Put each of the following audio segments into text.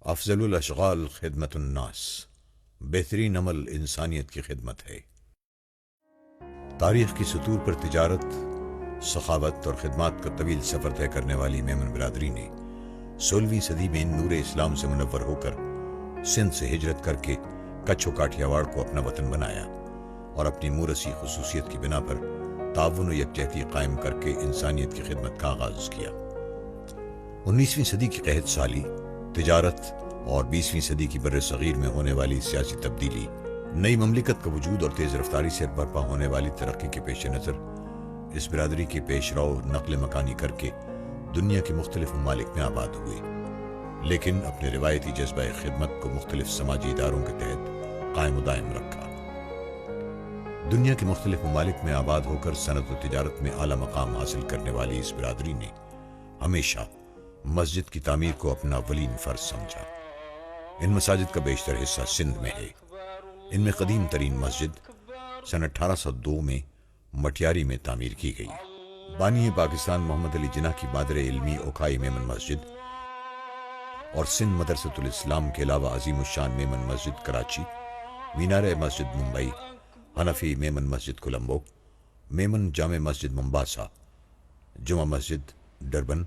افضل الاشغال خدمت الناس، بہترین عمل انسانیت کی خدمت ہے۔ تاریخ کی سطور پر تجارت، سخاوت اور خدمات کا طویل سفر طے کرنے والی میمن برادری نے 16ویں صدی میں نور اسلام سے منور ہو کر سندھ سے ہجرت کر کے کچھ و کاٹھیاواڑ کو اپنا وطن بنایا اور اپنی موروثی خصوصیت کی بنا پر تعاون و یکجہتی قائم کر کے انسانیت کی خدمت کا آغاز کیا۔ 19ویں صدی کی قحط سالی، تجارت اور 20ویں صدی کی بر صغیر میں ہونے والی سیاسی تبدیلی، نئی مملکت کا وجود اور تیز رفتاری سے برپا ہونے والی ترقی کے پیش نظر اس برادری کے پیش رو نقل مکانی کر کے دنیا کے مختلف ممالک میں آباد ہوئے، لیکن اپنے روایتی جذبہ خدمت کو مختلف سماجی اداروں کے تحت قائم و دائم رکھا۔ دنیا کے مختلف ممالک میں آباد ہو کر صنعت و تجارت میں اعلیٰ مقام حاصل کرنے والی اس برادری نے ہمیشہ مسجد کی تعمیر کو اپنا اولین فرض سمجھا۔ ان مساجد کا بیشتر حصہ سندھ میں ہے۔ ان میں قدیم ترین مسجد سن 1802 میں مٹیاری میں تعمیر کی گئی۔ بانی پاکستان محمد علی جناح کی مادر علمی اوکھائی میمن مسجد اور سندھ مدرسۃ الاسلام کے علاوہ عظیم الشان میمن مسجد کراچی، مینار مسجد ممبئی، حنفی میمن مسجد کولمبو، میمن جامع مسجد ممباسا، جمعہ مسجد ڈربن،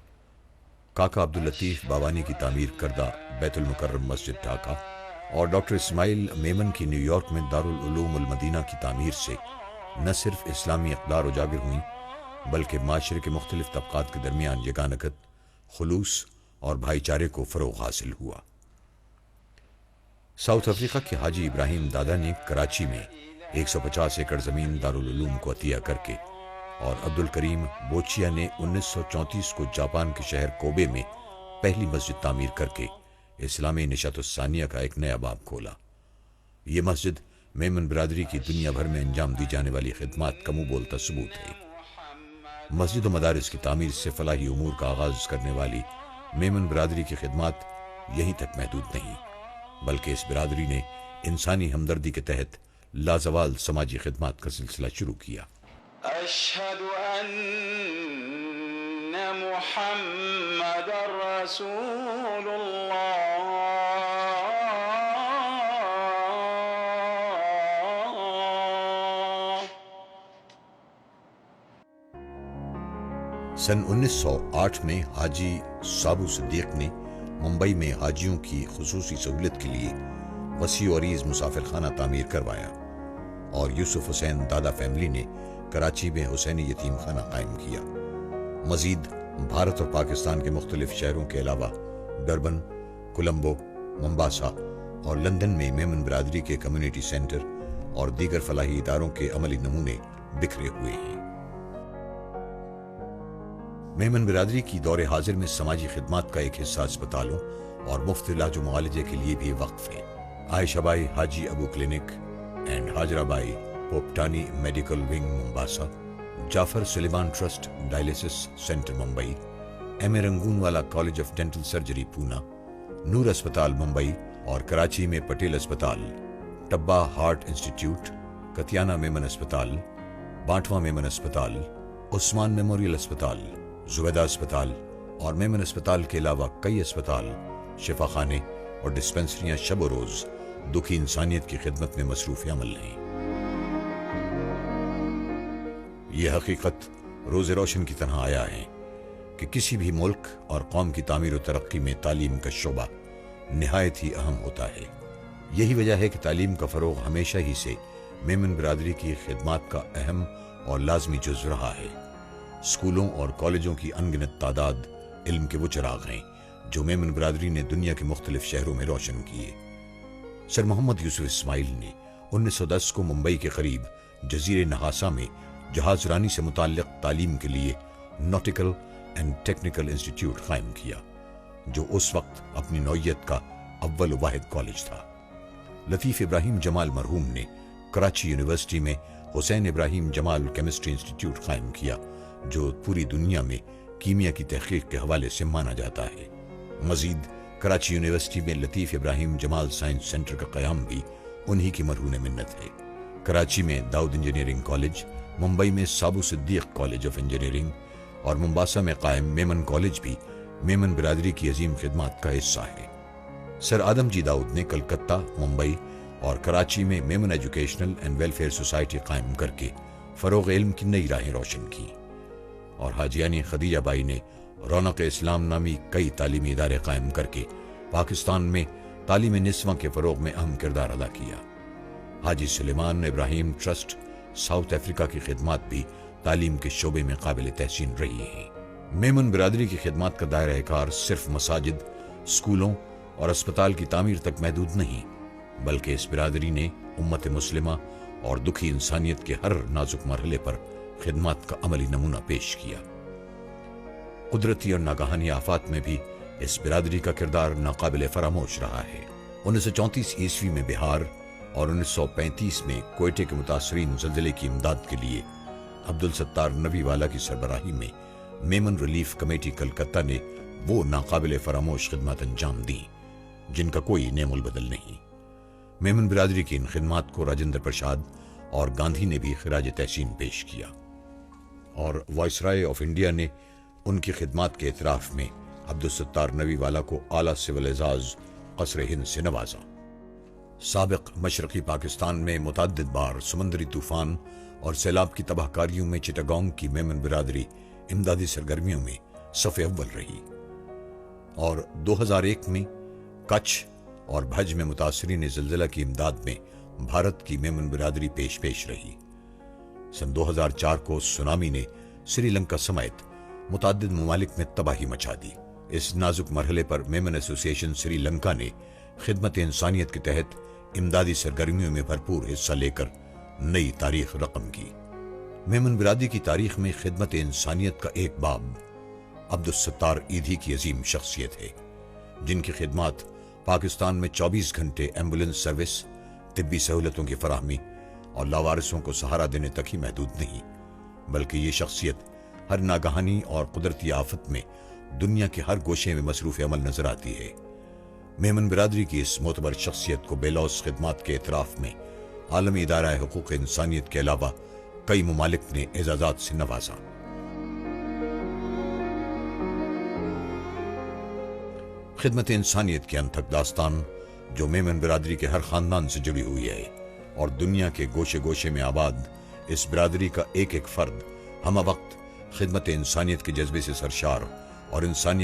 کاکا عبداللطیف بابانی کی تعمیر کردہ بیت المکرم مسجد ڈھاکہ اور ڈاکٹر اسماعیل میمن کی نیو یارک میں دارالعلوم المدینہ کی تعمیر سے نہ صرف اسلامی اقدار اجاگر ہوئیں بلکہ معاشرے کے مختلف طبقات کے درمیان یگانگت، خلوص اور بھائی چارے کو فروغ حاصل ہوا۔ ساؤتھ افریقہ کے حاجی ابراہیم دادا نے کراچی میں 150 ایکڑ زمین دارالعلوم کو عطیہ کر کے اور عبدالکریم بوچیا نے 1934 کو جاپان کے شہر کوبے میں پہلی مسجد تعمیر کر کے اسلامی نشاط الثانیہ کا ایک نیا باب کھولا۔ یہ مسجد میمن برادری کی دنیا بھر میں انجام دی جانے والی خدمات کا منہ بولتا ثبوت ہے۔ مسجد و مدارس کی تعمیر سے فلاحی امور کا آغاز کرنے والی میمن برادری کی خدمات یہیں تک محدود نہیں، بلکہ اس برادری نے انسانی ہمدردی کے تحت لازوال سماجی خدمات کا سلسلہ شروع کیا۔ اشہد ان محمد رسول اللہ۔ سن 1908 میں حاجی سابو صدیق نے ممبئی میں حاجیوں کی خصوصی سہولت کے لیے وسیع و عریض مسافر خانہ تعمیر کروایا اور یوسف حسین دادا فیملی نے کراچی میں حسینی یتیم خانہ قائم کیا۔ مزید بھارت اور پاکستان کے مختلف شہروں کے علاوہ ڈربن، کولمبو، ممباسا اور لندن میں میمن برادری کے کمیونٹی سینٹر اور دیگر فلاحی اداروں کے عملی نمونے بکھرے ہوئے ہیں۔ میمن برادری کی دور حاضر میں سماجی خدمات کا ایک حصہ اسپتالوں اور مفت علاج و معالجے کے لیے بھی وقف ہے۔ Ayesha Bai Haji Abu clinic and Hajra Bai Popatani medical wing Mombasa, Jafar Suleman trust dialysis centre Mumbai, M A Rangoonwala college of dental surgery Poona, Noor اسپتال ممبئی اور کراچی میں پٹیل اسپتال، ٹبا ہارٹ انسٹیٹیوٹ، کتیانہ میمن اسپتال، بانٹواں میمن اسپتال، عثمان میموریل اسپتال، زبیدہ اسپتال اور میمن اسپتال کے علاوہ کئی اسپتال، شفا خانے اور ڈسپنسریاں شب و روز دکھی انسانیت کی خدمت میں مصروف عمل ہیں۔ یہ حقیقت روز روشن کی طرح آیا ہے کہ کسی بھی ملک اور قوم کی تعمیر و ترقی میں تعلیم کا شعبہ نہایت ہی اہم ہوتا ہے۔ یہی وجہ ہے کہ تعلیم کا فروغ ہمیشہ ہی سے میمن برادری کی خدمات کا اہم اور لازمی جزو رہا ہے۔ اسکولوں اور کالجوں کی انگنت تعداد علم کے وہ چراغ ہیں جو میمن برادری نے دنیا کے مختلف شہروں میں روشن کیے۔ سر محمد یوسف اسماعیل نے 1910 کو ممبئی کے قریب جزیرے نہاسا میں جہاز رانی سے متعلق تعلیم کے لیے نوٹیکل اینڈ ٹیکنیکل انسٹیٹیوٹ قائم کیا، جو اس وقت اپنی نوعیت کا اول و واحد کالج تھا۔ لطیف ابراہیم جمال مرحوم نے کراچی یونیورسٹی میں حسین ابراہیم جمال کیمسٹری انسٹیٹیوٹ قائم کیا، جو پوری دنیا میں کیمیا کی تحقیق کے حوالے سے مانا جاتا ہے۔ مزید کراچی یونیورسٹی میں لطیف ابراہیم جمال سائنس سینٹر کا قیام بھی انہی کی مرہون منت ہے۔ کراچی میں داؤد انجینئرنگ کالج، ممبئی میں سابو صدیق کالج آف انجینئرنگ اور ممباسا میں قائم میمن کالج بھی میمن برادری کی عظیم خدمات کا حصہ ہے۔ سر آدم جی داؤد نے کلکتہ، ممبئی اور کراچی میں Memon educational and welfare society قائم کر کے فروغ علم کی نئی راہیں روشن کی، اور حاجیانی خدیجہ بائی نے رونق اسلام نامی کئی تعلیمی ادارے قائم کر کے پاکستان میں تعلیم نسواں کے فروغ میں اہم کردار ادا کیا۔ حاجی سلیمان ابراہیم ٹرسٹ ساؤتھ افریقہ کی خدمات بھی تعلیم کے شعبے میں قابل تحسین رہی ہیں۔ میمن برادری کی خدمات کا دائرہ کار صرف مساجد، اسکولوں اور اسپتال کی تعمیر تک محدود نہیں، بلکہ اس برادری نے امت مسلمہ اور دکھی انسانیت کے ہر نازک مرحلے پر خدمات کا عملی نمونہ پیش کیا۔ قدرتی اور ناگہانی آفات میں بھی اس برادری کا کردار ناقابل فراموش رہا ہے۔ 1934 عیسوی میں بہار اور 1935 میں کوئٹے کے متاثرین زلزلے کی امداد کے لیے عبدالستار نوی والا کی سربراہی میں میمن ریلیف کمیٹی کلکتہ نے وہ ناقابل فراموش خدمات انجام دیں جن کا کوئی نعم البدل نہیں۔ میمن برادری کی ان خدمات کو راجندر پرساد اور گاندھی نے بھی خراج تحسین پیش کیا، اور وائسرائے آف انڈیا نے ان کی خدمات کے اعتراف میں عبدالستار نوی والا کو اعلیٰ سول اعزاز قصر ہند سے نوازا۔ سابق مشرقی پاکستان میں متعدد بار سمندری طوفان اور سیلاب کی تباہ کاریوں میں چٹاگانگ کی میمن برادری امدادی سرگرمیوں میں صف اول رہی، اور 2001 میں کچھ اور بھج میں متاثرین زلزلہ کی امداد میں بھارت کی میمن برادری پیش رہی۔ سن 2004 کو سونامی نے سری لنکا سمیت متعدد ممالک میں تباہی مچا دی۔ اس نازک مرحلے پر میمن ایسوسی ایشن سری لنکا نے خدمت انسانیت کے تحت امدادی سرگرمیوں میں بھرپور حصہ لے کر نئی تاریخ رقم کی۔ میمن برادری کی تاریخ میں خدمت انسانیت کا ایک باب عبدالستار ایدھی کی عظیم شخصیت ہے، جن کی خدمات پاکستان میں 24 گھنٹے ایمبولینس سروس، طبی سہولتوں کی فراہمی اور لاوارثوں کو سہارا دینے تک ہی محدود نہیں، بلکہ یہ شخصیت ہر ناگہانی اور قدرتی آفت میں دنیا کے ہر گوشے میں مصروف عمل نظر آتی ہے۔ میمن برادری کی اس معتبر شخصیت کو بے لوث خدمات کے اعتراف میں عالمی ادارہ حقوق انسانیت کے علاوہ کئی ممالک نے اعزازات سے نوازا۔ خدمت انسانیت کی انتھک داستان جو میمن برادری کے ہر خاندان سے جڑی ہوئی ہے، اور دنیا کے گوشے گوشے میں آباد اس برادری کا ایک ایک فرد ہمہ وقت خدمت انسانیت کے جذبے سے سرشار اور انسانیت